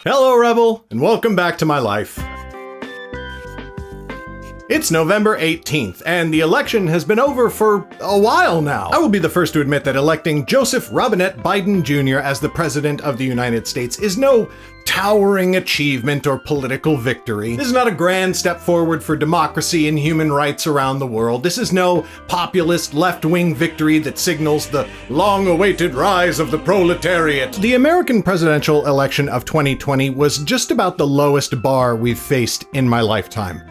Hello, Rebel, and welcome back to my life. It's November 18th, and the election has been over for a while now. I will be the first to admit that electing Joseph Robinette Biden Jr. as the President of the United States is no towering achievement or political victory. This is not a grand step forward for democracy and human rights around the world. This is no populist left-wing victory that signals the long-awaited rise of the proletariat. The American presidential election of 2020 was just about the lowest bar we've faced in my lifetime.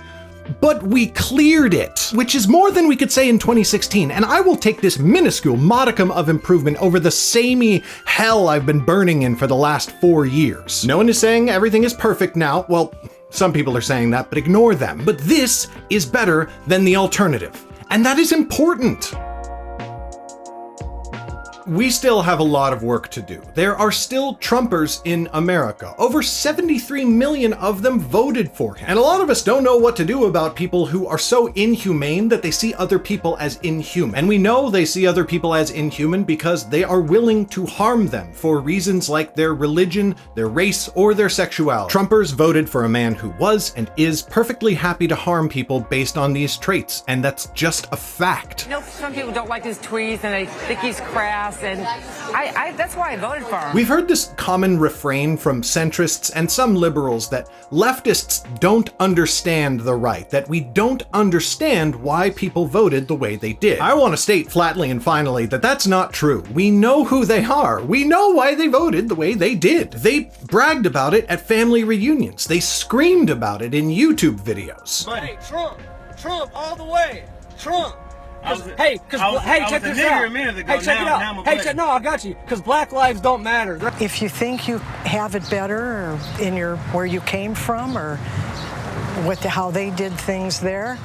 But we cleared it, which is more than we could say in 2016, and I will take this minuscule modicum of improvement over the samey hell I've been burning in for the last 4 years. No one is saying everything is perfect now. Well, some people are saying that, but ignore them. But this is better than the alternative, and that is important. We still have a lot of work to do. There are still Trumpers in America. Over 73 million of them voted for him. And a lot of us don't know what to do about people who are so inhumane that they see other people as inhuman. And we know they see other people as inhuman because they are willing to harm them for reasons like their religion, their race, or their sexuality. Trumpers voted for a man who was and is perfectly happy to harm people based on these traits, and that's just a fact. You know, some people don't like his tweets and they think he's crass. And that's why I voted for him. We've heard this common refrain from centrists and some liberals that leftists don't understand the right, that we don't understand why people voted the way they did. I want to state flatly and finally that that's not true. We know who they are. We know why they voted the way they did. They bragged about it at family reunions. They screamed about it in YouTube videos. Hey, Trump all the way. Trump. Check this out. Hey, check it out. No, I got you. Because black lives don't matter. If you think you have it better, or in where you came from, or how they did things there,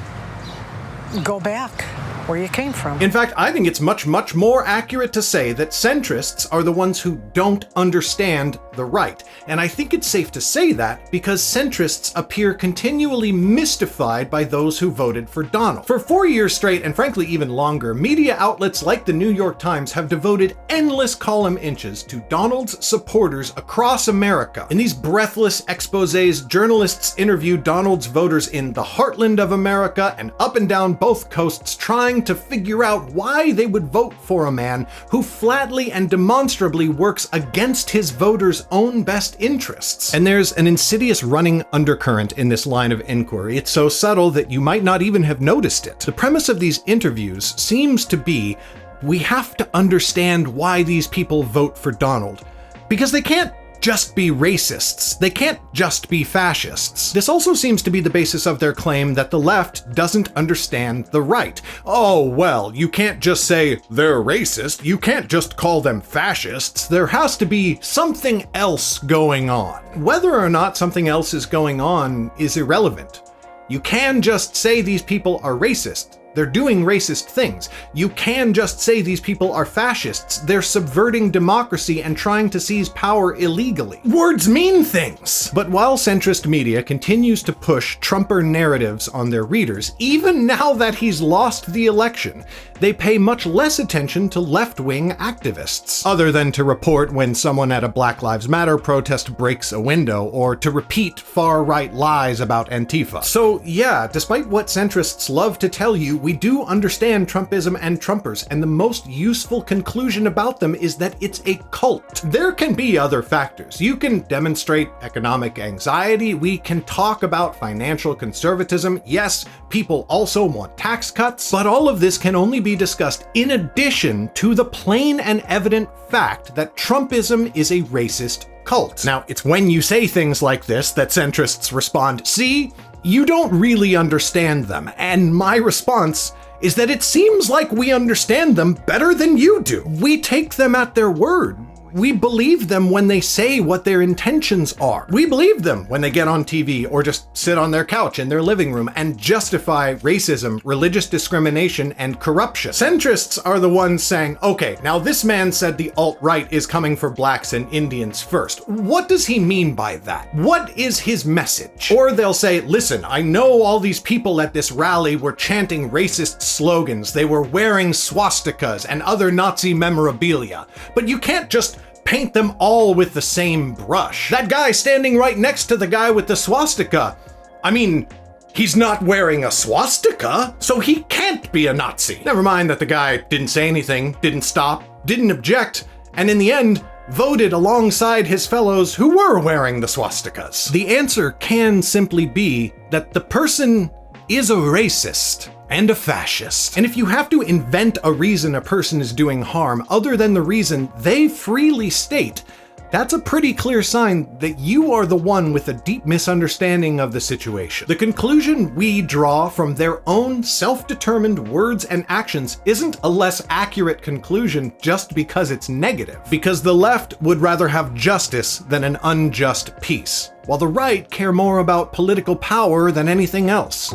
go back where you came from. In fact, I think it's much, much more accurate to say that centrists are the ones who don't understand the right. And I think it's safe to say that because centrists appear continually mystified by those who voted for Donald. For 4 years straight, and frankly even longer, media outlets like the New York Times have devoted endless column inches to Donald's supporters across America. In these breathless exposés, journalists interviewed Donald's voters in the heartland of America and up and down both coasts, trying to figure out why they would vote for a man who flatly and demonstrably works against his voters' own best interests. And there's an insidious running undercurrent in this line of inquiry. It's so subtle that you might not even have noticed it. The premise of these interviews seems to be, we have to understand why these people vote for Donald, because they can't just be racists. They can't just be fascists. This also seems to be the basis of their claim that the left doesn't understand the right. Oh, well, you can't just say they're racist. You can't just call them fascists. There has to be something else going on. Whether or not something else is going on is irrelevant. You can just say these people are racist. They're doing racist things. You can just say these people are fascists. They're subverting democracy and trying to seize power illegally. Words mean things! But while centrist media continues to push Trumper narratives on their readers, even now that he's lost the election, they pay much less attention to left-wing activists, other than to report when someone at a Black Lives Matter protest breaks a window, or to repeat far-right lies about Antifa. So yeah, despite what centrists love to tell you, we do understand Trumpism and Trumpers, and the most useful conclusion about them is that it's a cult. There can be other factors. You can demonstrate economic anxiety. We can talk about financial conservatism. Yes, people also want tax cuts, but all of this can only be discussed in addition to the plain and evident fact that Trumpism is a racist cult. Now, it's when you say things like this that centrists respond, "See? You don't really understand them." And my response is that it seems like we understand them better than you do. We take them at their word. We believe them when they say what their intentions are. We believe them when they get on TV or just sit on their couch in their living room and justify racism, religious discrimination, and corruption. Centrists are the ones saying, okay, now this man said the alt-right is coming for blacks and Indians first. What does he mean by that? What is his message? Or they'll say, listen, I know all these people at this rally were chanting racist slogans. They were wearing swastikas and other Nazi memorabilia. But you can't just paint them all with the same brush. That guy standing right next to the guy with the swastika, I mean, he's not wearing a swastika, so he can't be a Nazi. Never mind that the guy didn't say anything, didn't stop, didn't object, and in the end, voted alongside his fellows who were wearing the swastikas. The answer can simply be that the person is a racist and a fascist. And if you have to invent a reason a person is doing harm other than the reason they freely state, that's a pretty clear sign that you are the one with a deep misunderstanding of the situation. The conclusion we draw from their own self-determined words and actions isn't a less accurate conclusion just because it's negative, because the left would rather have justice than an unjust peace, while the right care more about political power than anything else.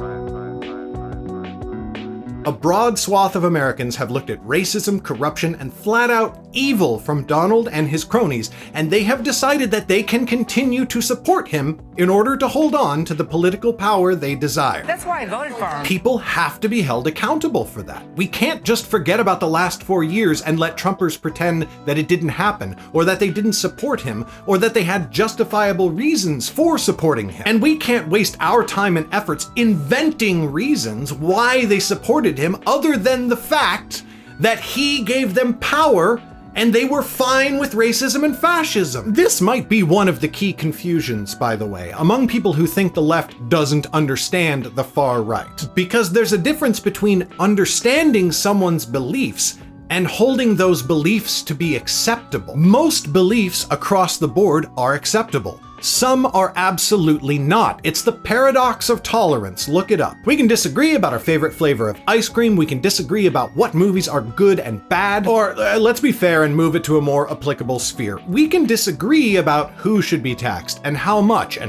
A broad swath of Americans have looked at racism, corruption, and flat-out evil from Donald and his cronies, and they have decided that they can continue to support him in order to hold on to the political power they desire. That's why I voted for him. People have to be held accountable for that. We can't just forget about the last 4 years and let Trumpers pretend that it didn't happen, or that they didn't support him, or that they had justifiable reasons for supporting him. And we can't waste our time and efforts inventing reasons why they supported him other than the fact that he gave them power and they were fine with racism and fascism. This might be one of the key confusions, by the way, among people who think the left doesn't understand the far right. Because there's a difference between understanding someone's beliefs and holding those beliefs to be acceptable. Most beliefs across the board are acceptable. Some are absolutely not. It's the paradox of tolerance. Look it up. We can disagree about our favorite flavor of ice cream. We can disagree about what movies are good and bad. Or let's be fair and move it to a more applicable sphere. We can disagree about who should be taxed and how much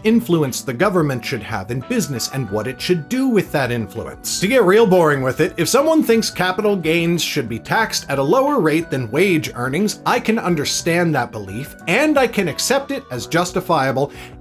influence the government should have in business and what it should do with that influence. To get real boring with it, if someone thinks capital gains should be taxed at a lower rate than wage earnings, I can understand that belief and I can accept it as justifiable,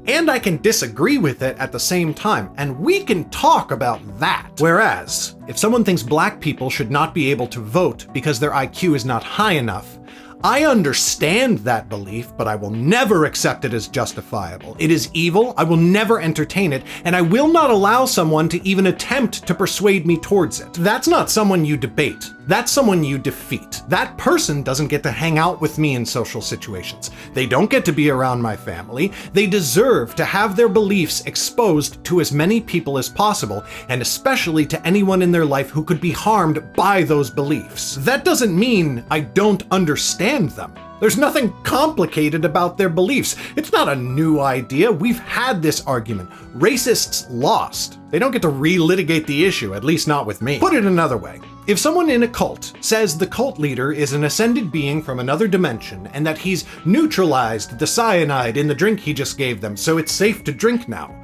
and I can disagree with it at the same time, and we can talk about that. Whereas, if someone thinks black people should not be able to vote because their IQ is not high enough, I understand that belief, but I will never accept it as justifiable. It is evil, I will never entertain it, and I will not allow someone to even attempt to persuade me towards it. That's not someone you debate. That's someone you defeat. That person doesn't get to hang out with me in social situations. They don't get to be around my family. They deserve to have their beliefs exposed to as many people as possible, and especially to anyone in their life who could be harmed by those beliefs. That doesn't mean I don't understand them. There's nothing complicated about their beliefs. It's not a new idea. We've had this argument. Racists lost. They don't get to relitigate the issue, at least not with me. Put it another way. If someone in a cult says the cult leader is an ascended being from another dimension and that he's neutralized the cyanide in the drink he just gave them, so it's safe to drink now,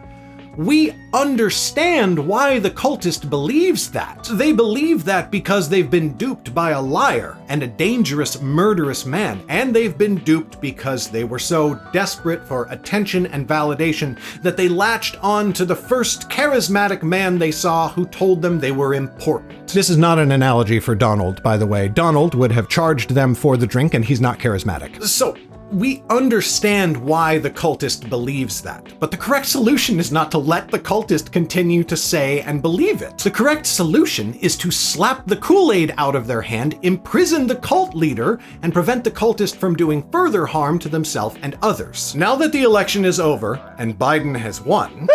we understand why the cultist believes that. They believe that because they've been duped by a liar and a dangerous, murderous man, and they've been duped because they were so desperate for attention and validation that they latched on to the first charismatic man they saw who told them they were important. This is not an analogy for Donald, by the way. Donald would have charged them for the drink, and he's not charismatic. So, we understand why the cultist believes that, but the correct solution is not to let the cultist continue to say and believe it. The correct solution is to slap the Kool-Aid out of their hand, imprison the cult leader, and prevent the cultist from doing further harm to themselves and others. Now that the election is over, and Biden has won,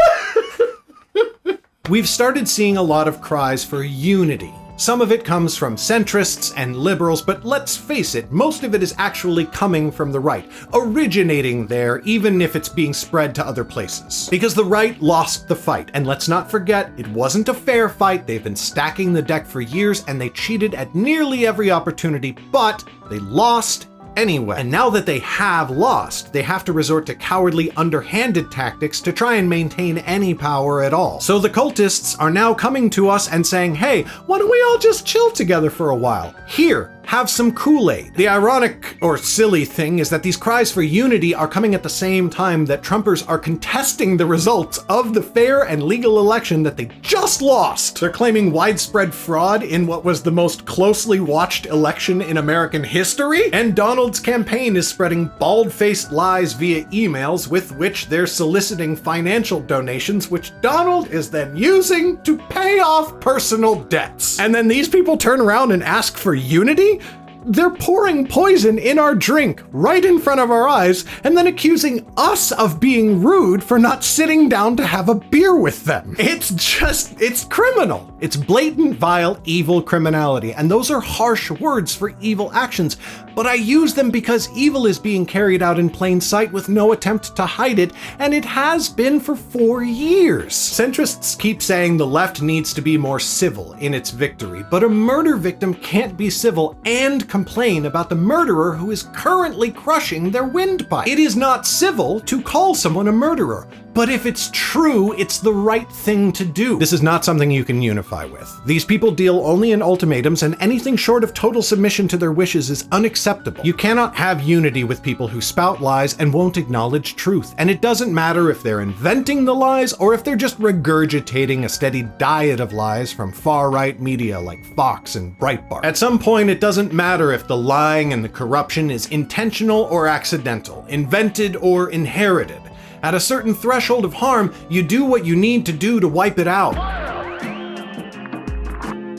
we've started seeing a lot of cries for unity. Some of it comes from centrists and liberals, but let's face it, most of it is actually coming from the right, originating there, even if it's being spread to other places. Because the right lost the fight, and let's not forget, it wasn't a fair fight. They've been stacking the deck for years, and they cheated at nearly every opportunity, but they lost anyway. And now that they have lost, they have to resort to cowardly, underhanded tactics to try and maintain any power at all. So the cultists are now coming to us and saying, hey, why don't we all just chill together for a while? Here, have some Kool-Aid. The ironic or silly thing is that these cries for unity are coming at the same time that Trumpers are contesting the results of the fair and legal election that they just lost. They're claiming widespread fraud in what was the most closely watched election in American history. And Donald's campaign is spreading bald-faced lies via emails with which they're soliciting financial donations, which Donald is then using to pay off personal debts. And then these people turn around and ask for unity? They're pouring poison in our drink right in front of our eyes and then accusing us of being rude for not sitting down to have a beer with them. It's criminal. It's blatant, vile, evil criminality. And those are harsh words for evil actions. But I use them because evil is being carried out in plain sight with no attempt to hide it, and it has been for 4 years. Centrists keep saying the left needs to be more civil in its victory, but a murder victim can't be civil and complain about the murderer who is currently crushing their windpipe. It is not civil to call someone a murderer, but if it's true, it's the right thing to do. This is not something you can unify with. These people deal only in ultimatums, and anything short of total submission to their wishes is unacceptable. You cannot have unity with people who spout lies and won't acknowledge truth. And it doesn't matter if they're inventing the lies or if they're just regurgitating a steady diet of lies from far-right media like Fox and Breitbart. At some point, it doesn't matter if the lying and the corruption is intentional or accidental, invented or inherited. At a certain threshold of harm, you do what you need to do to wipe it out.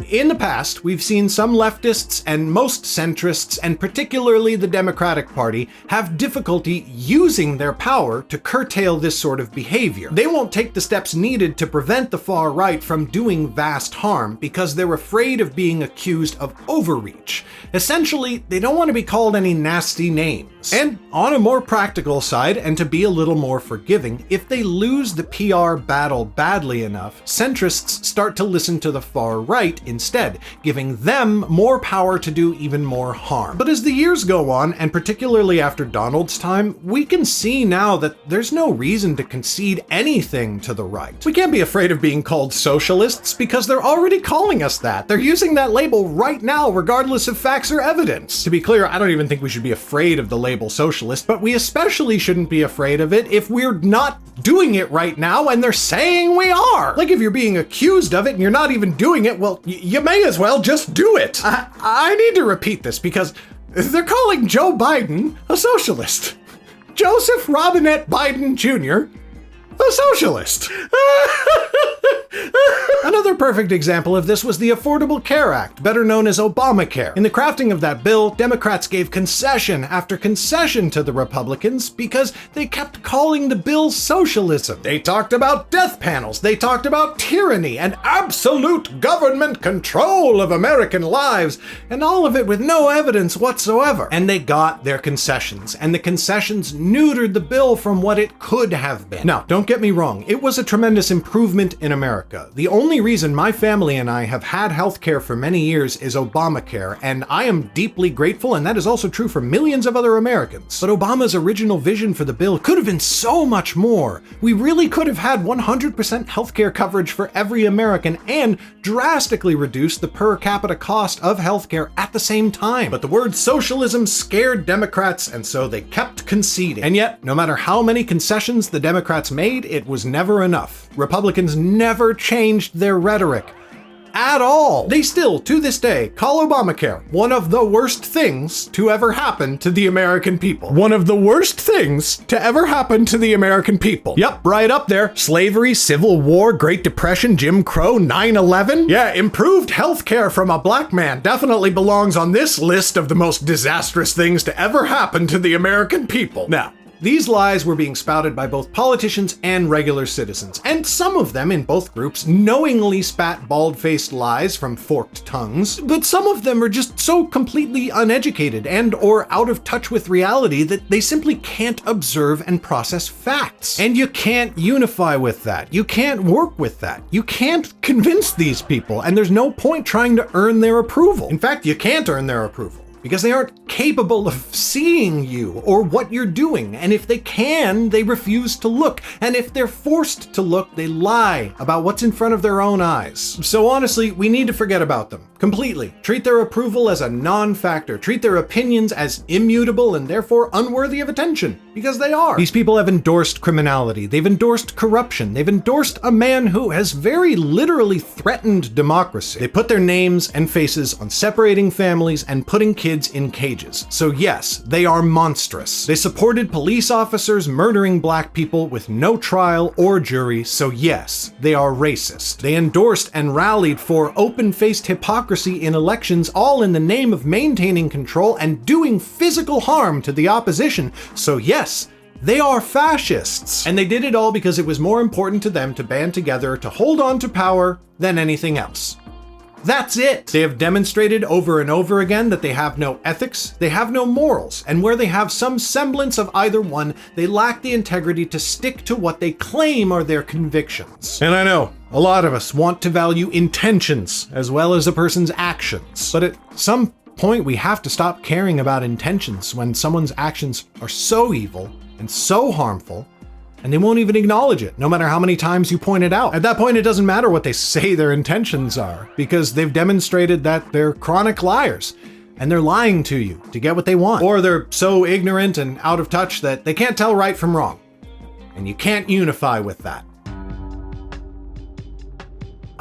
In the past, we've seen some leftists and most centrists, and particularly the Democratic Party, have difficulty using their power to curtail this sort of behavior. They won't take the steps needed to prevent the far right from doing vast harm because they're afraid of being accused of overreach. Essentially, they don't want to be called any nasty names. And on a more practical side, and to be a little more forgiving, if they lose the PR battle badly enough, centrists start to listen to the far right instead, giving them more power to do even more harm. But as the years go on, and particularly after Donald's time, we can see now that there's no reason to concede anything to the right. We can't be afraid of being called socialists because they're already calling us that. They're using that label right now, regardless of facts or evidence. To be clear, I don't even think we should be afraid of the label socialist, but we especially shouldn't be afraid of it if we're not doing it right now and they're saying we are. Like if you're being accused of it and you're not even doing it, well, you may as well just do it. I need to repeat this because they're calling Joe Biden a socialist. Joseph Robinette Biden Jr., a socialist. Another perfect example of this was the Affordable Care Act, better known as Obamacare. In the crafting of that bill, Democrats gave concession after concession to the Republicans because they kept calling the bill socialism. They talked about death panels, they talked about tyranny and absolute government control of American lives, and all of it with no evidence whatsoever. And they got their concessions, and the concessions neutered the bill from what it could have been. Now, don't get me wrong, it was a tremendous improvement in America. The only reason my family and I have had healthcare for many years is Obamacare, and I am deeply grateful, and that is also true for millions of other Americans. But Obama's original vision for the bill could have been so much more. We really could have had 100% healthcare coverage for every American and drastically reduced the per capita cost of healthcare at the same time. But the word socialism scared Democrats, and so they kept conceding. And yet, no matter how many concessions the Democrats made, it was never enough. Republicans never changed their rhetoric at all. They still, to this day, call Obamacare one of the worst things to ever happen to the American people. One of the worst things to ever happen to the American people. Yep, right up there. Slavery, Civil War, Great Depression, Jim Crow, 9/11. Yeah, improved healthcare from a black man definitely belongs on this list of the most disastrous things to ever happen to the American people. Now, these lies were being spouted by both politicians and regular citizens, and some of them in both groups knowingly spat bald-faced lies from forked tongues, but some of them are just so completely uneducated and or out of touch with reality that they simply can't observe and process facts. And you can't unify with that. You can't work with that. You can't convince these people, and there's no point trying to earn their approval. In fact, you can't earn their approval, because they aren't capable of seeing you or what you're doing, and if they can, they refuse to look, and if they're forced to look, they lie about what's in front of their own eyes. So honestly, we need to forget about them completely. Treat their approval as a non-factor. Treat their opinions as immutable and therefore unworthy of attention, because they are. These people have endorsed criminality. They've endorsed corruption. They've endorsed a man who has very literally threatened democracy. They put their names and faces on separating families and putting kids in cages. So yes, they are monstrous. They supported police officers murdering black people with no trial or jury. So yes, they are racist. They endorsed and rallied for open-faced hypocrisy in elections, all in the name of maintaining control and doing physical harm to the opposition. So yes, they are fascists. And they did it all because it was more important to them to band together to hold on to power than anything else. That's it. They have demonstrated over and over again that they have no ethics, they have no morals, and where they have some semblance of either one, they lack the integrity to stick to what they claim are their convictions. And I know, a lot of us want to value intentions as well as a person's actions, but at some point we have to stop caring about intentions when someone's actions are so evil and so harmful, and they won't even acknowledge it, no matter how many times you point it out. At that point, it doesn't matter what they say their intentions are, because they've demonstrated that they're chronic liars, and they're lying to you to get what they want. Or they're so ignorant and out of touch that they can't tell right from wrong, and you can't unify with that.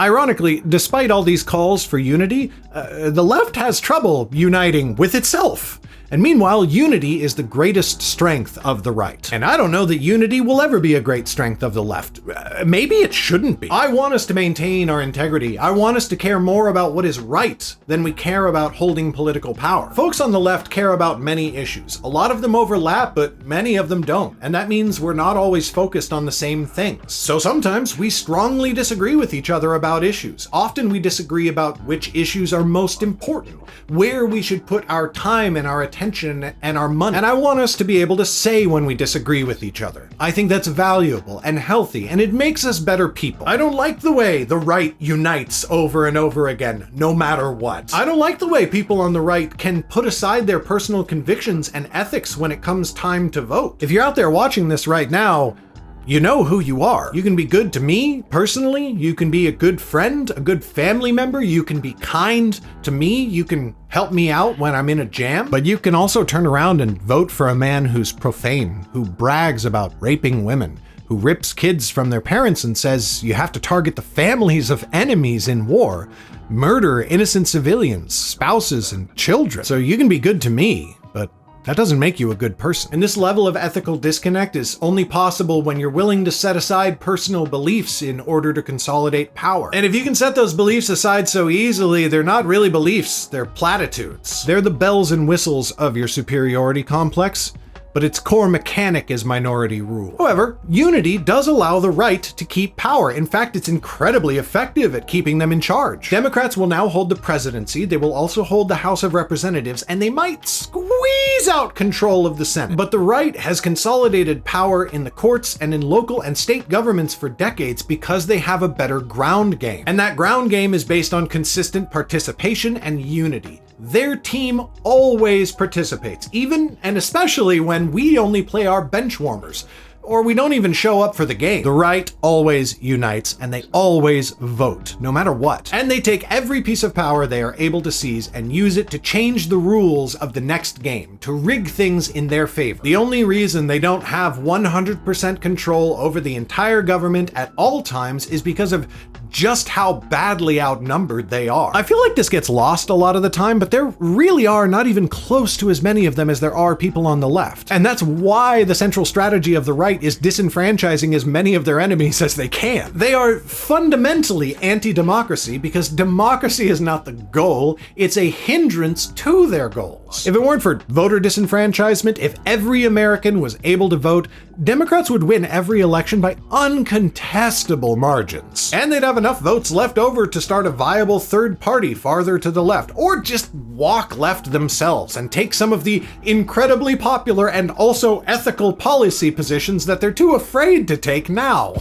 Ironically, despite all these calls for unity, the left has trouble uniting with itself. And meanwhile, unity is the greatest strength of the right. And I don't know that unity will ever be a great strength of the left. Maybe it shouldn't be. I want us to maintain our integrity. I want us to care more about what is right than we care about holding political power. Folks on the left care about many issues. A lot of them overlap, but many of them don't. And that means we're not always focused on the same things. So sometimes we strongly disagree with each other about issues. Often we disagree about which issues are most important, where we should put our time and our attention and our money. And I want us to be able to say when we disagree with each other. I think that's valuable and healthy, and it makes us better people. I don't like the way the right unites over and over again, no matter what. I don't like the way people on the right can put aside their personal convictions and ethics when it comes time to vote. If you're out there watching this right now, you know who you are. You can be good to me personally. You can be a good friend, a good family member. You can be kind to me. You can help me out when I'm in a jam. But you can also turn around and vote for a man who's profane, who brags about raping women, who rips kids from their parents and says you have to target the families of enemies in war, murder innocent civilians, spouses, and children. So you can be good to me, but that doesn't make you a good person. And this level of ethical disconnect is only possible when you're willing to set aside personal beliefs in order to consolidate power. And if you can set those beliefs aside so easily, they're not really beliefs, they're platitudes. They're the bells and whistles of your superiority complex, but its core mechanic is minority rule. However, unity does allow the right to keep power. In fact, it's incredibly effective at keeping them in charge. Democrats will now hold the presidency, they will also hold the House of Representatives, and they might squeeze out control of the Senate. But the right has consolidated power in the courts and in local and state governments for decades because they have a better ground game. And that ground game is based on consistent participation and unity. Their team always participates, even and especially when we only play our bench warmers, or we don't even show up for the game. The right always unites, and they always vote, no matter what. And they take every piece of power they are able to seize and use it to change the rules of the next game, to rig things in their favor. The only reason they don't have 100% control over the entire government at all times is because of just how badly outnumbered they are. I feel like this gets lost a lot of the time, but there really are not even close to as many of them as there are people on the left. And that's why the central strategy of the right is disenfranchising as many of their enemies as they can. They are fundamentally anti-democracy because democracy is not the goal, it's a hindrance to their goals. If it weren't for voter disenfranchisement, if every American was able to vote, Democrats would win every election by uncontestable margins. And they'd have enough votes left over to start a viable third party farther to the left, or just walk left themselves and take some of the incredibly popular and also ethical policy positions that they're too afraid to take now.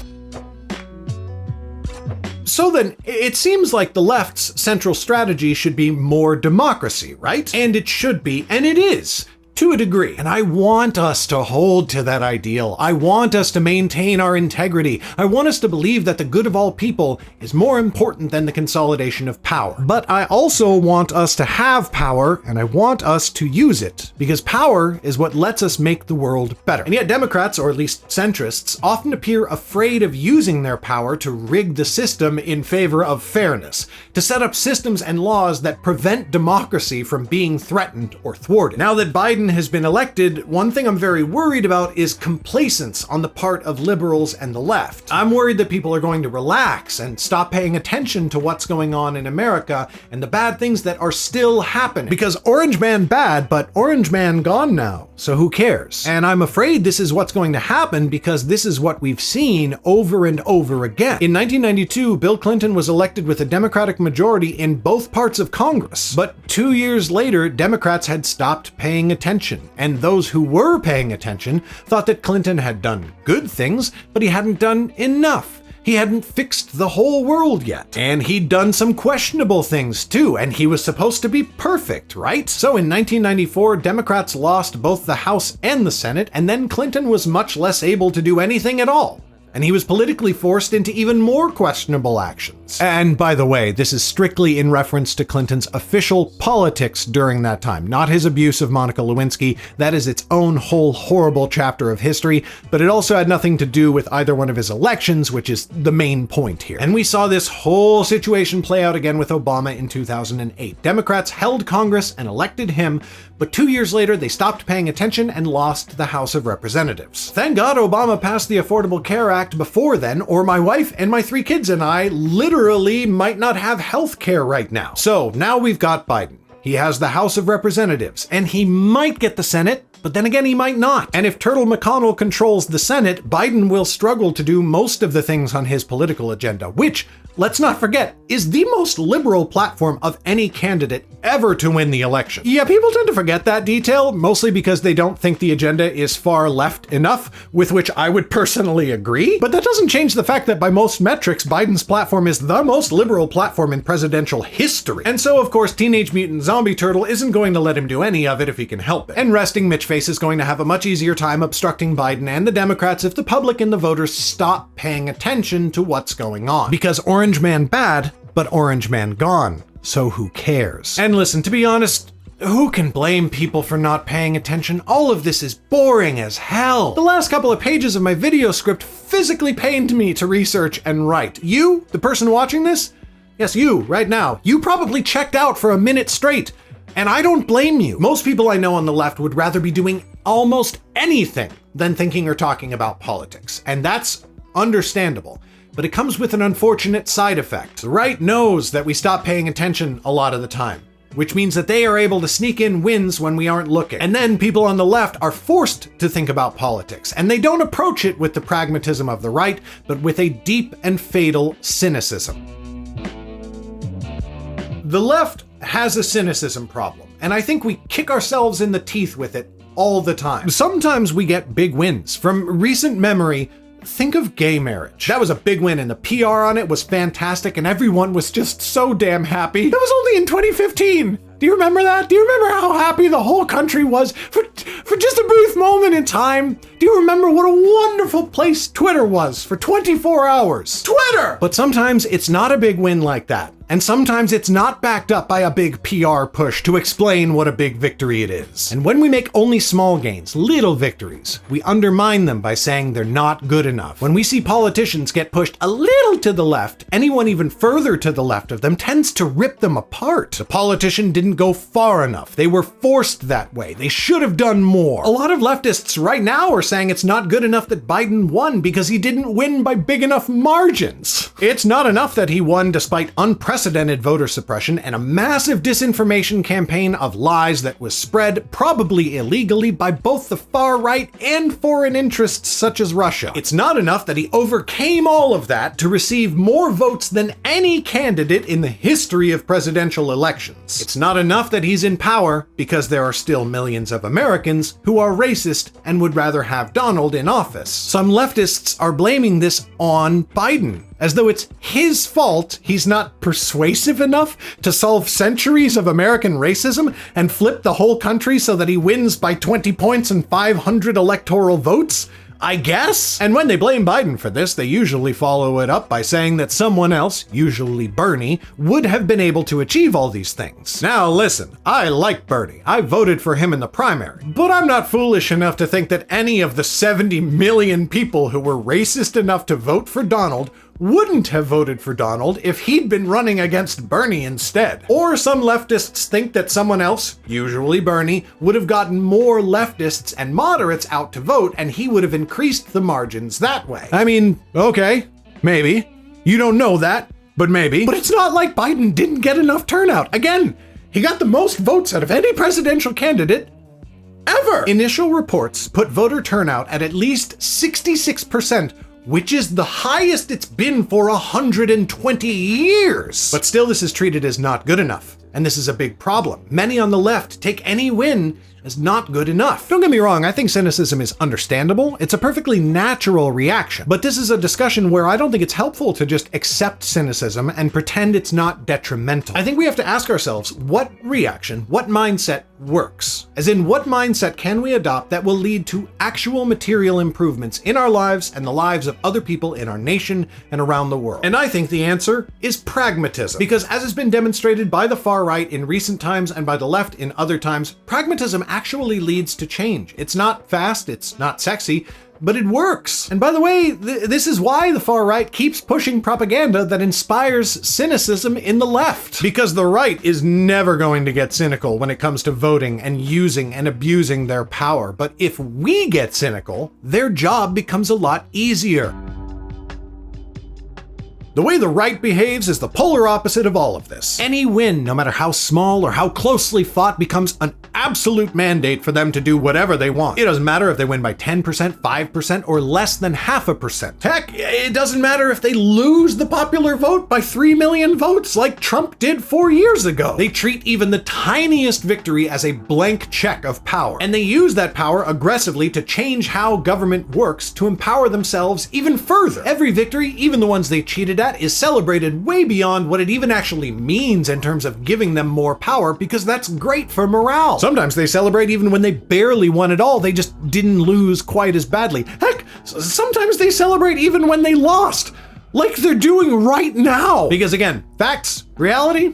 So So then, it seems like the left's central strategy should be more democracy, right? And it should be, and it is. To a degree. And I want us to hold to that ideal. I want us to maintain our integrity. I want us to believe that the good of all people is more important than the consolidation of power. But I also want us to have power, and I want us to use it, because power is what lets us make the world better. And yet Democrats, or at least centrists, often appear afraid of using their power to rig the system in favor of fairness, to set up systems and laws that prevent democracy from being threatened or thwarted. Now that Biden has been elected, one thing I'm very worried about is complacence on the part of liberals and the left. I'm worried that people are going to relax and stop paying attention to what's going on in America and the bad things that are still happening. Because Orange Man bad, but Orange Man gone now, so who cares? And I'm afraid this is what's going to happen because this is what we've seen over and over again. In 1992, Bill Clinton was elected with a Democratic majority in both parts of Congress. But 2 years later, Democrats had stopped paying attention. And those who were paying attention thought that Clinton had done good things, but he hadn't done enough. He hadn't fixed the whole world yet. And he'd done some questionable things too, and he was supposed to be perfect, right? So in 1994, Democrats lost both the House and the Senate, and then Clinton was much less able to do anything at all. And he was politically forced into even more questionable actions. And by the way, this is strictly in reference to Clinton's official politics during that time, not his abuse of Monica Lewinsky. That is its own whole horrible chapter of history, but it also had nothing to do with either one of his elections, which is the main point here. And we saw this whole situation play out again with Obama in 2008. Democrats held Congress and elected him, but 2 years later, they stopped paying attention and lost the House of Representatives. Thank God Obama passed the Affordable Care Act before then, or my wife and my 3 kids and I literally might not have health care right now. So now we've got Biden. He has the House of Representatives, and he might get the Senate, but then again, he might not. And if Turtle McConnell controls the Senate, Biden will struggle to do most of the things on his political agenda, which, let's not forget, is the most liberal platform of any candidate ever to win the election. Yeah, people tend to forget that detail, mostly because they don't think the agenda is far left enough, with which I would personally agree. But that doesn't change the fact that by most metrics, Biden's platform is the most liberal platform in presidential history. And so, of course, Teenage Mutant Zombie Turtle isn't going to let him do any of it if he can help it. And resting Mitch Face is going to have a much easier time obstructing Biden and the Democrats if the public and the voters stop paying attention to what's going on. Because Orange Man bad, but Orange Man gone. So who cares? And listen, to be honest, who can blame people for not paying attention? All of this is boring as hell. The last couple of pages of my video script physically pained me to research and write. You, the person watching this, yes, you, right now, you probably checked out for a minute straight. And I don't blame you. Most people I know on the left would rather be doing almost anything than thinking or talking about politics. And that's understandable. But it comes with an unfortunate side effect. The right knows that we stop paying attention a lot of the time, which means that they are able to sneak in wins when we aren't looking. And then people on the left are forced to think about politics, and they don't approach it with the pragmatism of the right, but with a deep and fatal cynicism. The left has a cynicism problem, and I think we kick ourselves in the teeth with it all the time. Sometimes we get big wins. From recent memory, think of gay marriage. That was a big win, and the PR on it was fantastic, and everyone was just so damn happy. That was only in 2015. Do you remember that? Do you remember how happy the whole country was for just a brief moment in time? Do you remember what a wonderful place Twitter was for 24 hours? Twitter! But sometimes it's not a big win like that. And sometimes it's not backed up by a big PR push to explain what a big victory it is. And when we make only small gains, little victories, we undermine them by saying they're not good enough. When we see politicians get pushed a little to the left, anyone even further to the left of them tends to rip them apart. The politician didn't go far enough. They were forced that way. They should have done more. A lot of leftists right now are saying it's not good enough that Biden won because he didn't win by big enough margins. It's not enough that he won despite unprecedented voter suppression and a massive disinformation campaign of lies that was spread, probably illegally, by both the far right and foreign interests such as Russia. It's not enough that he overcame all of that to receive more votes than any candidate in the history of presidential elections. It's not enough that he's in power because there are still millions of Americans who are racist and would rather have Donald in office. Some leftists are blaming this on Biden. as though it's his fault he's not persuasive enough to solve centuries of American racism and flip the whole country so that he wins by 20 points and 500 electoral votes? I guess? And when they blame Biden for this, they usually follow it up by saying that someone else, usually Bernie, would have been able to achieve all these things. Now listen, I like Bernie. I voted for him in the primary. But I'm not foolish enough to think that any of the 70 million people who were racist enough to vote for Donald wouldn't have voted for Donald if he'd been running against Bernie instead. Or some leftists think that someone else, usually Bernie, would have gotten more leftists and moderates out to vote and he would have increased the margins that way. I mean, okay, maybe. You don't know that, but maybe. But it's not like Biden didn't get enough turnout. Again, he got the most votes out of any presidential candidate ever. Initial reports put voter turnout at least 66%, which is the highest it's been for 120 years. But still, this is treated as not good enough. And this is a big problem. Many on the left take any win as not good enough. Don't get me wrong, I think cynicism is understandable. It's a perfectly natural reaction. But this is a discussion where I don't think it's helpful to just accept cynicism and pretend it's not detrimental. I think we have to ask ourselves, what reaction, what mindset works? As in, what mindset can we adopt that will lead to actual material improvements in our lives and the lives of other people in our nation and around the world? And I think the answer is pragmatism. Because as has been demonstrated by the far right in recent times and by the left in other times, pragmatism actually leads to change. It's not fast, it's not sexy, but it works. And by the way, this is why the far right keeps pushing propaganda that inspires cynicism in the left. Because the right is never going to get cynical when it comes to voting and using and abusing their power. But if we get cynical, their job becomes a lot easier. The way the right behaves is the polar opposite of all of this. Any win, no matter how small or how closely fought, becomes an absolute mandate for them to do whatever they want. It doesn't matter if they win by 10%, 5%, or less than 0.5%. Heck, it doesn't matter if they lose the popular vote by 3 million votes like Trump did 4 years ago. They treat even the tiniest victory as a blank check of power, and they use that power aggressively to change how government works to empower themselves even further. Every victory, even the ones they cheated at, is celebrated way beyond what it even actually means in terms of giving them more power, because that's great for morale. Sometimes they celebrate even when they barely won at all, they just didn't lose quite as badly. Heck, sometimes they celebrate even when they lost, like they're doing right now. Because again, facts, reality,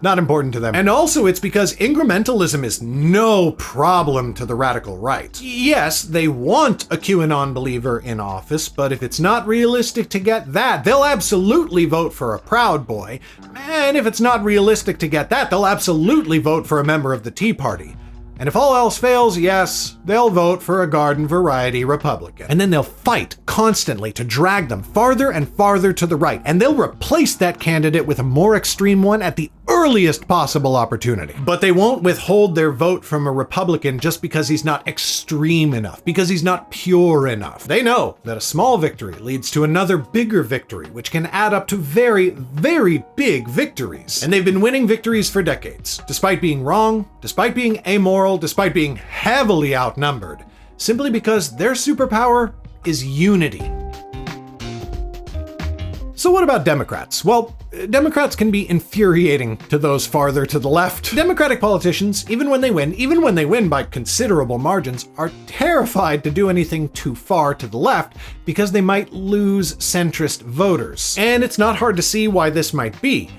not important to them. And also it's because incrementalism is no problem to the radical right. Yes, they want a QAnon believer in office, but if it's not realistic to get that, they'll absolutely vote for a Proud Boy. And if it's not realistic to get that, they'll absolutely vote for a member of the Tea Party. And if all else fails, yes, they'll vote for a garden variety Republican. And then they'll fight constantly to drag them farther and farther to the right. And they'll replace that candidate with a more extreme one at the earliest possible opportunity. But they won't withhold their vote from a Republican just because he's not extreme enough, because he's not pure enough. They know that a small victory leads to another bigger victory, which can add up to very, very big victories. And they've been winning victories for decades, despite being wrong, despite being amoral, despite being heavily outnumbered, simply because their superpower is unity. So what about Democrats? Well, Democrats can be infuriating to those farther to the left. Democratic politicians, even when they win by considerable margins, are terrified to do anything too far to the left because they might lose centrist voters. And it's not hard to see why this might be.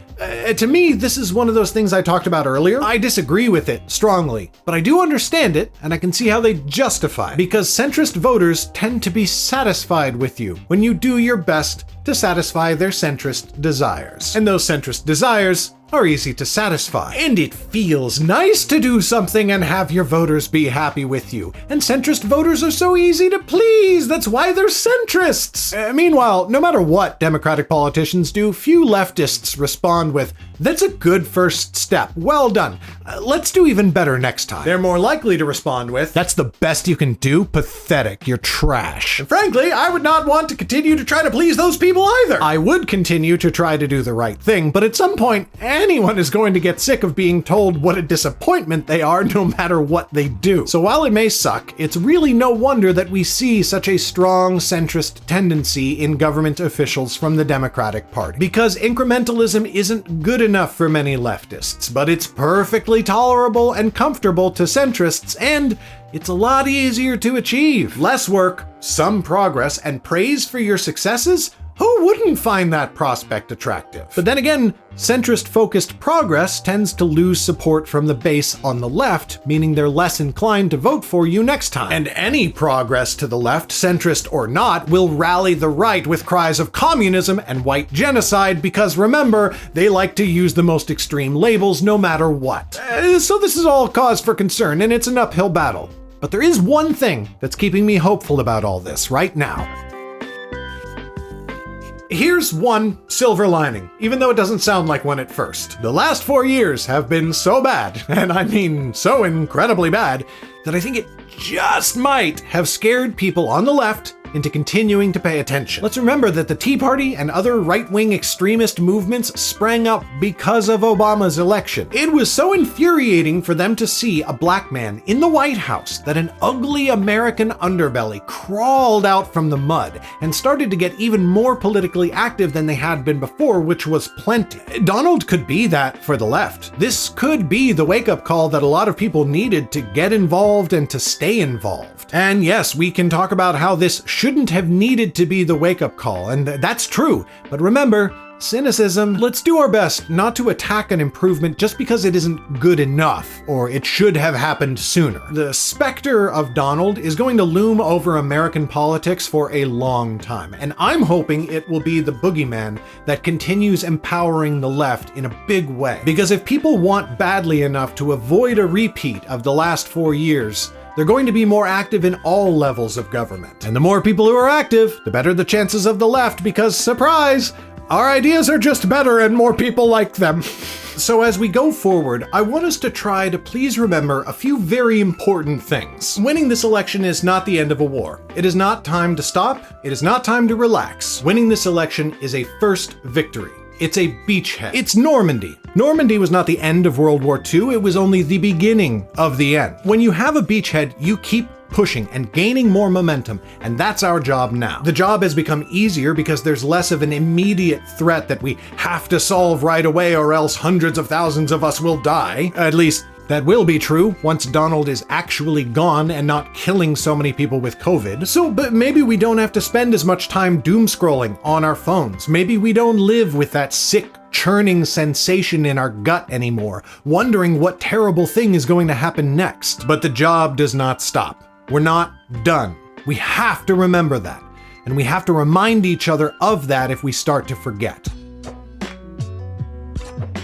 To me, this is one of those things I talked about earlier. I disagree with it strongly, but I do understand it, and I can see how they justify it. Because centrist voters tend to be satisfied with you when you do your best to satisfy their centrist desires. And those centrist desires are easy to satisfy. And it feels nice to do something and have your voters be happy with you. And centrist voters are so easy to please. That's why they're centrists. Meanwhile, no matter what Democratic politicians do, few leftists respond with, That's a good first step. Well done. Let's do even better next time. They're more likely to respond with, "That's the best you can do? Pathetic. You're trash." And frankly, I would not want to continue to try to please those people either. I would continue to try to do the right thing, but at some point, anyone is going to get sick of being told what a disappointment they are no matter what they do. So while it may suck, it's really no wonder that we see such a strong centrist tendency in government officials from the Democratic Party. Because incrementalism isn't good enough for many leftists, but it's perfectly tolerable and comfortable to centrists, and it's a lot easier to achieve. Less work, some progress, and praise for your successes? Who wouldn't find that prospect attractive? But then again, centrist-focused progress tends to lose support from the base on the left, meaning they're less inclined to vote for you next time. And any progress to the left, centrist or not, will rally the right with cries of communism and white genocide because, remember, they like to use the most extreme labels no matter what. So this is all cause for concern, and it's an uphill battle. But there is one thing that's keeping me hopeful about all this right now. Here's one silver lining, even though it doesn't sound like one at first. The last 4 years have been so bad, and I mean so incredibly bad, that I think it just might have scared people on the left into continuing to pay attention. Let's remember that the Tea Party and other right-wing extremist movements sprang up because of Obama's election. It was so infuriating for them to see a black man in the White House that an ugly American underbelly crawled out from the mud and started to get even more politically active than they had been before, which was plenty. Donald could be that for the left. This could be the wake-up call that a lot of people needed to get involved and to stay involved. And yes, we can talk about how this shouldn't have needed to be the wake-up call, and that's true. But remember, cynicism, let's do our best not to attack an improvement just because it isn't good enough, or it should have happened sooner. The specter of Donald is going to loom over American politics for a long time, and I'm hoping it will be the boogeyman that continues empowering the left in a big way. Because if people want badly enough to avoid a repeat of the last 4 years, they're going to be more active in all levels of government. And the more people who are active, the better the chances of the left, because surprise, our ideas are just better and more people like them. So as we go forward, I want us to try to please remember a few very important things. Winning this election is not the end of a war. It is not time to stop. It is not time to relax. Winning this election is a first victory. It's a beachhead. It's Normandy. Normandy was not the end of World War II, it was only the beginning of the end. When you have a beachhead, you keep pushing and gaining more momentum, and that's our job now. The job has become easier because there's less of an immediate threat that we have to solve right away or else hundreds of thousands of us will die. At least, that will be true once Donald is actually gone and not killing so many people with COVID. But maybe we don't have to spend as much time doom scrolling on our phones. Maybe we don't live with that sick, churning sensation in our gut anymore, wondering what terrible thing is going to happen next. But the job does not stop. We're not done. We have to remember that. And we have to remind each other of that if we start to forget.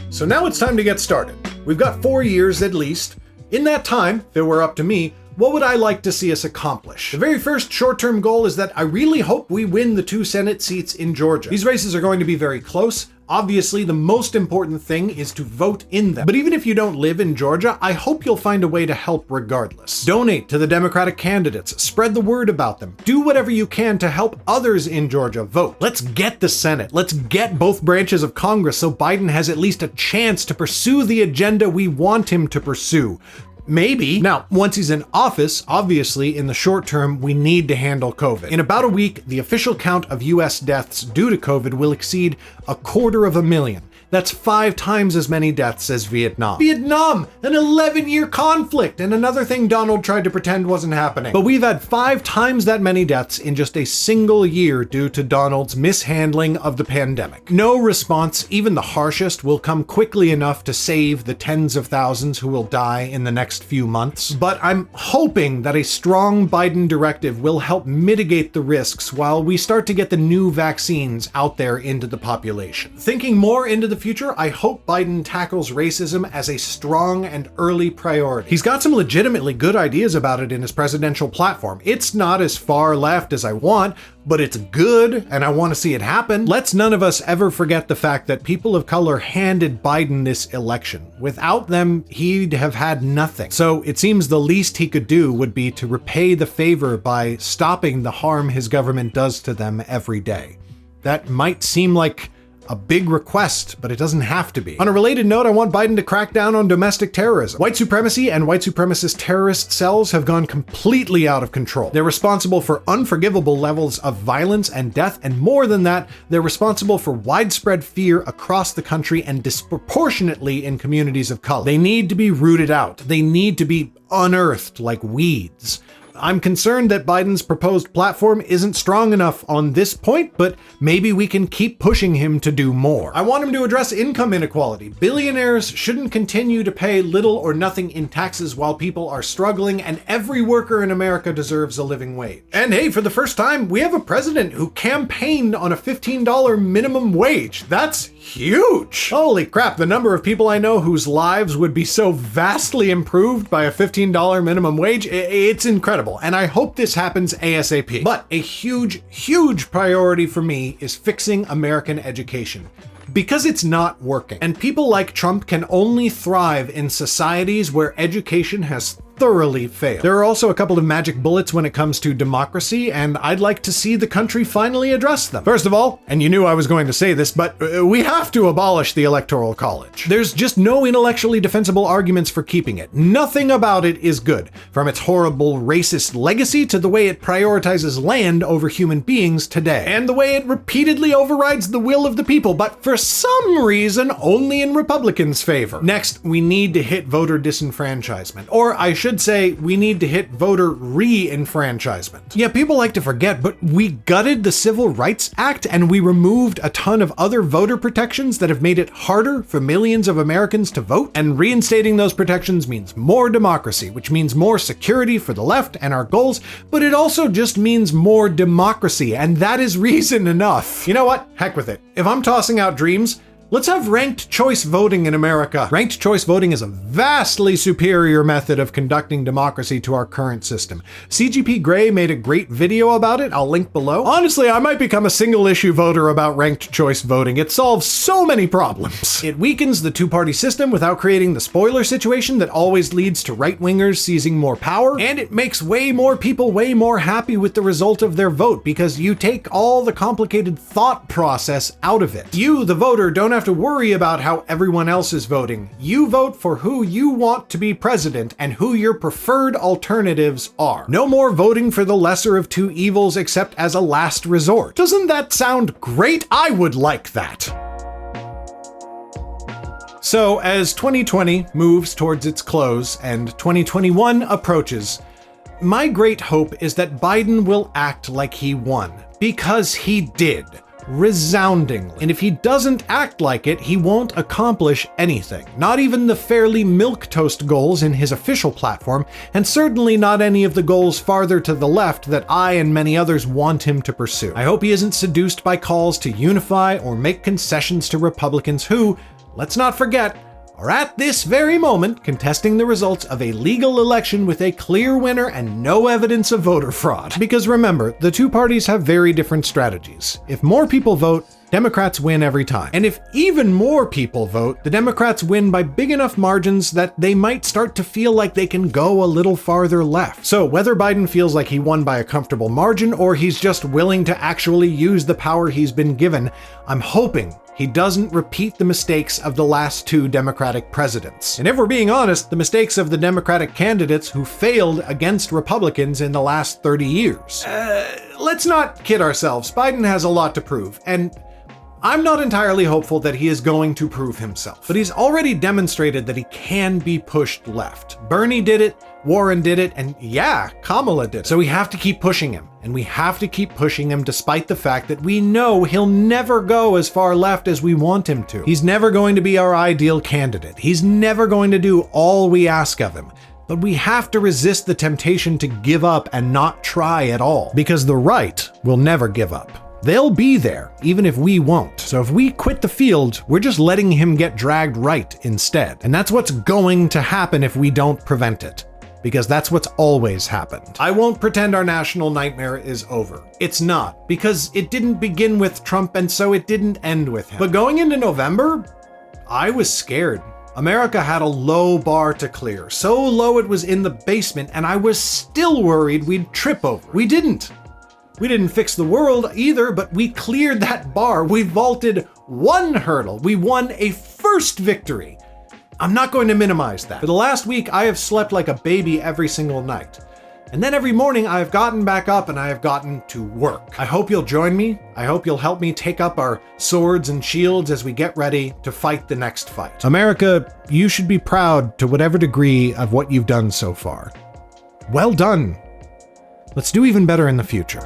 So now it's time to get started. We've got 4 years at least. In that time, if it were up to me, what would I like to see us accomplish? The very first short-term goal is that I really hope we win the 2 Senate seats in Georgia. These races are going to be very close. Obviously, the most important thing is to vote in them. But even if you don't live in Georgia, I hope you'll find a way to help regardless. Donate to the Democratic candidates, spread the word about them, do whatever you can to help others in Georgia vote. Let's get the Senate. Let's get both branches of Congress so Biden has at least a chance to pursue the agenda we want him to pursue. Maybe. Now, once he's in office, obviously, in the short term, we need to handle COVID. In about a week, the official count of US deaths due to COVID will exceed 250,000. That's 5 times as many deaths as Vietnam. Vietnam, an 11-year conflict, and another thing Donald tried to pretend wasn't happening. But we've had 5 times that many deaths in just a single year due to Donald's mishandling of the pandemic. No response, even the harshest, will come quickly enough to save the tens of thousands who will die in the next few months. But I'm hoping that a strong Biden directive will help mitigate the risks while we start to get the new vaccines out there into the population. Thinking more into the the future, I hope Biden tackles racism as a strong and early priority. He's got some legitimately good ideas about it in his presidential platform. It's not as far left as I want, but it's good, and I want to see it happen. Let's none of us ever forget the fact that people of color handed Biden this election. Without them, he'd have had nothing. So it seems the least he could do would be to repay the favor by stopping the harm his government does to them every day. That might seem like a big request, but it doesn't have to be. On a related note, I want Biden to crack down on domestic terrorism. White supremacy and white supremacist terrorist cells have gone completely out of control. They're responsible for unforgivable levels of violence and death, and more than that, they're responsible for widespread fear across the country and disproportionately in communities of color. They need to be rooted out. They need to be unearthed like weeds. I'm concerned that Biden's proposed platform isn't strong enough on this point, but maybe we can keep pushing him to do more. I want him to address income inequality. Billionaires shouldn't continue to pay little or nothing in taxes while people are struggling, and every worker in America deserves a living wage. And hey, for the first time, we have a president who campaigned on a $15 minimum wage. That's huge! Holy crap, the number of people I know whose lives would be so vastly improved by a $15 minimum wage, it's incredible. And I hope this happens ASAP. But a huge priority for me is fixing American education. Because it's not working. And people like Trump can only thrive in societies where education has thoroughly failed. There are also a couple of magic bullets when it comes to democracy, and I'd like to see the country finally address them. First of all, and you knew I was going to say this, but we have to abolish the Electoral College. There's just no intellectually defensible arguments for keeping it. Nothing about it is good, from its horrible racist legacy to the way it prioritizes land over human beings today, and the way it repeatedly overrides the will of the people, but for some reason only in Republicans' favor. Next, we need to hit voter disenfranchisement, or I should say we need to hit voter re-enfranchisement. Yeah, people like to forget, but we gutted the Civil Rights Act and we removed a ton of other voter protections that have made it harder for millions of Americans to vote, and reinstating those protections means more democracy, which means more security for the left and our goals, but it also just means more democracy, and that is reason enough. You know what? Heck with it. If I'm tossing out dreams, let's have ranked choice voting in America. Ranked choice voting is a vastly superior method of conducting democracy to our current system. CGP Grey made a great video about it. I'll link below. Honestly, I might become a single issue voter about ranked choice voting. It solves so many problems. It weakens the two-party system without creating the spoiler situation that always leads to right-wingers seizing more power, and it makes way more people way more happy with the result of their vote because you take all the complicated thought process out of it. You, the voter, don't have to worry about how everyone else is voting. You vote for who you want to be president and who your preferred alternatives are. No more voting for the lesser of two evils except as a last resort. Doesn't that sound great? I would like that. So as 2020 moves towards its close and 2021 approaches, my great hope is that Biden will act like he won, because he did. Resoundingly. And if he doesn't act like it, he won't accomplish anything. Not even the fairly milquetoast goals in his official platform, and certainly not any of the goals farther to the left that I and many others want him to pursue. I hope he isn't seduced by calls to unify or make concessions to Republicans who, let's not forget, are at this very moment contesting the results of a legal election with a clear winner and no evidence of voter fraud. Because remember, the two parties have very different strategies. If more people vote, Democrats win every time. And if even more people vote, the Democrats win by big enough margins that they might start to feel like they can go a little farther left. So whether Biden feels like he won by a comfortable margin or he's just willing to actually use the power he's been given, I'm hoping he doesn't repeat the mistakes of the last two Democratic presidents. And if we're being honest, the mistakes of the Democratic candidates who failed against Republicans in the last 30 years. Let's not kid ourselves. Biden has a lot to prove, and I'm not entirely hopeful that he is going to prove himself, but he's already demonstrated that he can be pushed left. Bernie did it, Warren did it, and yeah, Kamala did it. So we have to keep pushing him, and we have to keep pushing him despite the fact that we know he'll never go as far left as we want him to. He's never going to be our ideal candidate. He's never going to do all we ask of him. But we have to resist the temptation to give up and not try at all, because the right will never give up. They'll be there, even if we won't. So if we quit the field, we're just letting him get dragged right instead. And that's what's going to happen if we don't prevent it. Because that's what's always happened. I won't pretend our national nightmare is over. It's not, because it didn't begin with Trump and so it didn't end with him. But going into November, I was scared. America had a low bar to clear, so low it was in the basement, and I was still worried we'd trip over. We didn't. We didn't fix the world either, but we cleared that bar. We vaulted one hurdle. We won a first victory. I'm not going to minimize that. For the last week, I have slept like a baby every single night. And then every morning I have gotten back up and I have gotten to work. I hope you'll join me. I hope you'll help me take up our swords and shields as we get ready to fight the next fight. America, you should be proud to whatever degree of what you've done so far. Well done. Let's do even better in the future.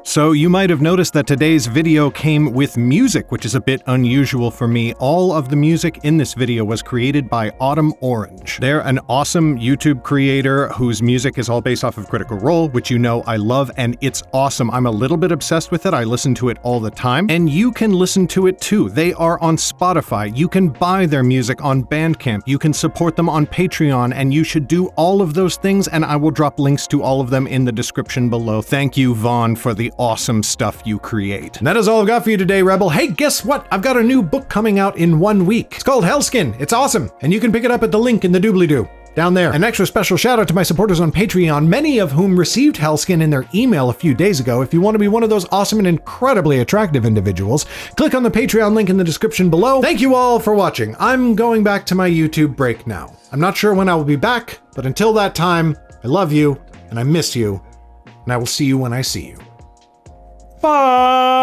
So you might have noticed that today's video came with music, which is a bit unusual for me. All of the music in this video was created by Autumn Orange. They're an awesome YouTube creator whose music is all based off of Critical Role, which you know I love, and it's awesome. I'm a little bit obsessed with it. I listen to it all the time, and you can listen to it too. They are on Spotify. You can buy their music on Bandcamp. You can support them on Patreon, and you should do all of those things, and I will drop links to all of them in the description below. Thank you, Vaughn, for the awesome stuff you create. And that is all I've got for you today, Rebel. Hey, guess what? I've got a new book coming out in 1 week. It's called Hellskin. It's awesome. And you can pick it up at the link in the doobly-doo down there. An extra special shout out to my supporters on Patreon, many of whom received Hellskin in their email a few days ago. If you want to be one of those awesome and incredibly attractive individuals, click on the Patreon link in the description below. Thank you all for watching. I'm going back to my YouTube break now. I'm not sure when I will be back, but until that time, I love you and I miss you, and I will see you when I see you. Bye!